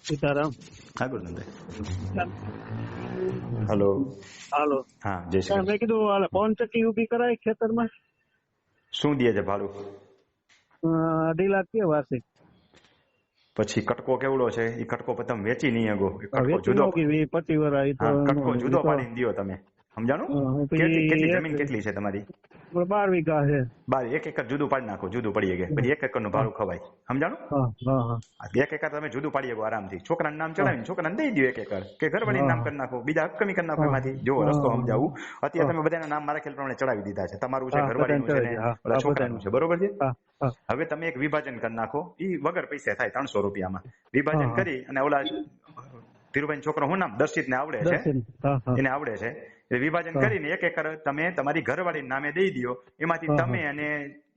સીતારામ. હા ગુરુનંદભાઈ. હલો. હાલો. હા જય શ્રી મેં કૃષ્ણ. કીધું હાલે પવનચક્કી ઊભી કરાય ખેતરમાં. શું દે છે ભાડું? 2.5 લાખ કે વાર્ષિક. પછી કટકો કેવડો છે એ કટકો પછી તમે વેચી નહીં અગો એ કટકો વેચી જુદો. નો કે 25 વર્ષ એ તો હા કટકો નો, જુદો એ તો પાડીને દ્યો તમે. સમજાણું? કેટલી પછી કેટલી જમીન કેટલી છે તમારી? 12 વીઘા છે. 1 એકર જુદું પાડી નાખો, જુદું પડી ગયા પછી 1 એકરનું ભાડું ખવાય. સમજાણું? હા હા હા 1 એકર તમે જુદું પાડી શકો આરામથી. છોકરાનું નામ હા ચડાવીને છોકરાને દઈ દો 1 એકર કે ઘરવાળીનું નામ કરી નાખો, બીજા હક કમી કરી નાખો હા એમાંથી. જો રસ્તો સમજાવું. અત્યારે હા તમે બધાના નામ મારા ખ્યાલ પ્રમાણે ચડાવી દીધા છે. તમારું છે, હા બધાને ઘરવાળીનું છે ચડાવી ને દે. હા ઓલા હા છોકરાનું બધાને. છે, બરોબર છે? હા હા હવે તમે એક વિભાજન કરી નાખો, એ વગર પૈસે થાય, 300 રૂપિયામાં વિભાજન હા હા કરી અને ઓલા ધીરુભાઈ છોકરો શું નામ દર્શિત ને આવડે છે, દર્શન. હા હા એને આવડે છે, એ વિભાજન હા કરીને 1 એકર તમે તમારી ઘરવાળી નામે દઈ દો. એમાંથી હા તમે અને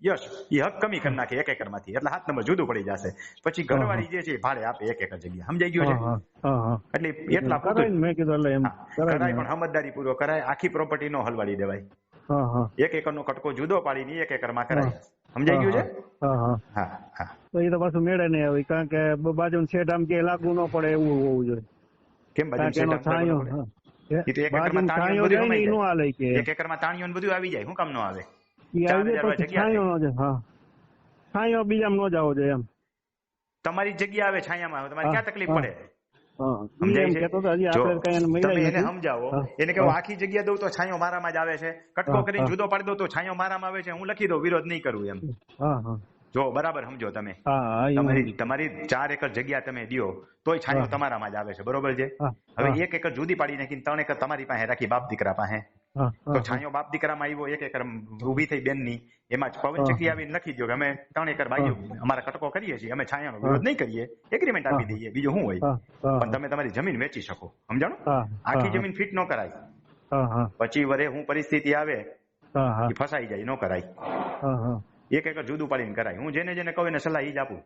યશ એ હક કમી કરી નાખે 1 એકરમાંથી, એટલે 7 નંબર જુદું પડી જશે. પછી હા ઘરવાળી જે છે એ ભાડે આપે 1 એકર જગ્યા. સમજાઈ ગયું હા છે? હા હા હા એટલે એટલા કરાય પૂરતું ને. મેં કીધું એટલે એમ હા કરાય ને. કરાય, પણ સમજદારી પૂર્વક કરાય. આખી પ્રોપર્ટી નો હલવાડી દેવાય. હા હા 1 એકરનો કટકો જુદો પાડીને 1 એકરમાં હા કરાય. સમજાઈ હા ગયું છે? હા હા હા હા હા. તો એ તો પાછું મેળે નહીં આવે, કારણ કે બાજુ શેઠ આમ કે લાગુ ન પડે એવું હોવું જોઈએ. કેમ કારણ બાજુ કે એનો સેટ આમ લાગુ ન છાંયો પડે? હે, એ તો 1 એકરમાં બાજુમાં તાણીઓ ને છાંયો બધું જાય ને સમાઈ એ નો જાય. હાલે કે 1 એકરમાં તાણીઓ ને બધું આવી જાય. શું કામ ન આવે? એ આવી 4000 જાય, વાળી પછી જગ્યા થઈ. છાંયો ન જાય. હા છાંયો બીજામાં ન જવો જોઈએ એમ. તમારી જગ્યા આવે છાયામાં, તમારે હા ક્યાં તકલીફ હા પડે? હા ઈ સમજાય એમ છે? કેતો હતો, હજી જો આપણે કઈ એને તમે મળ્યા એને નથી. સમજાવો, હા એને કહો હા આખી જગ્યા દઉં તો છાંયો મારામાં જ આવે છે, કટકો હા કરીને હા જુદો પાડી દો તો છાંયો મારામાં આવે છે, હું લખી દઉં, વિરોધ નહીં કરું એમ. હા હા જો બરાબર સમજો તમે. હા હા એ હું તમારી સમજી ગયો. તમારી 4 એકર જગ્યા તમે દ્યો તોય હા છાંયો તમારામાં જ આવે છે, બરોબર છે? હા હવે હા 1 એકર જુદી પાડી નાખીને 3 એકર તમારી પાસે રાખી, બાપ દીકરા પાસે. હા તો હા હા છાંયો બાપ દીકરામાં આવ્યો, 1 એકર ઊભી થઈ બેનની, એમાં જ પવન હા ચક્કી આવીને લખી દો કે અમે 3 એકર હા ભાઈઓ અમારા કટકો કરીએ છીએ, અમે છાંયાનો હા વિરોધ નહીં કરીએ, એગ્રીમેન્ટ હા આપી દઈએ, બીજું શું હોય? હા હા પણ તમે તમારી જમીન વેચી શકો. સમજાણું? હા હા આખી જમીન ફિટ ન કરાય. હા હા પછી વરે હું પરિસ્થિતિ આવે હા હા એ ફસાઈ જાય, ન કરાય. હા હા 1 એકર જુદું પાડીને કરાય. હું જેને જેને કહું એને સલાહ ઈ જ આપું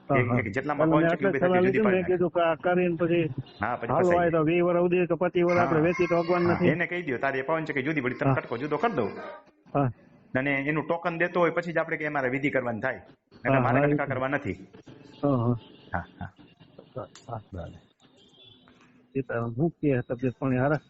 હા હા કે જેટલામાં એટલે પવન મેં ચક્કી એટલે જ ઉભી સલાહ થતી જુદી લીધી ને. પાડી મેં નાખે. કીધું કે આ કરીને પછી હા પછી હાલો ફસાઈ હોય તો જાય. 20 વર્ષ સુધી કે 25 વર્ષ આપણે હા વેચી તો અગવાન હા નથી. એને કહી દો તારે પવન ચક્કી જુદી પડી, તને હા કટકો જુદો કરી દઉં, હા અને એનું ટોકન દેતો હોય પછી જ આપણે કે મારે વિધિ કરવાની થાય, નકર હા મારે હા એ કટકા તો. કરવા નથી. હા હા હા હા હા બરાબર. સીતારામ. હું કે તબિયત પાણી હારા?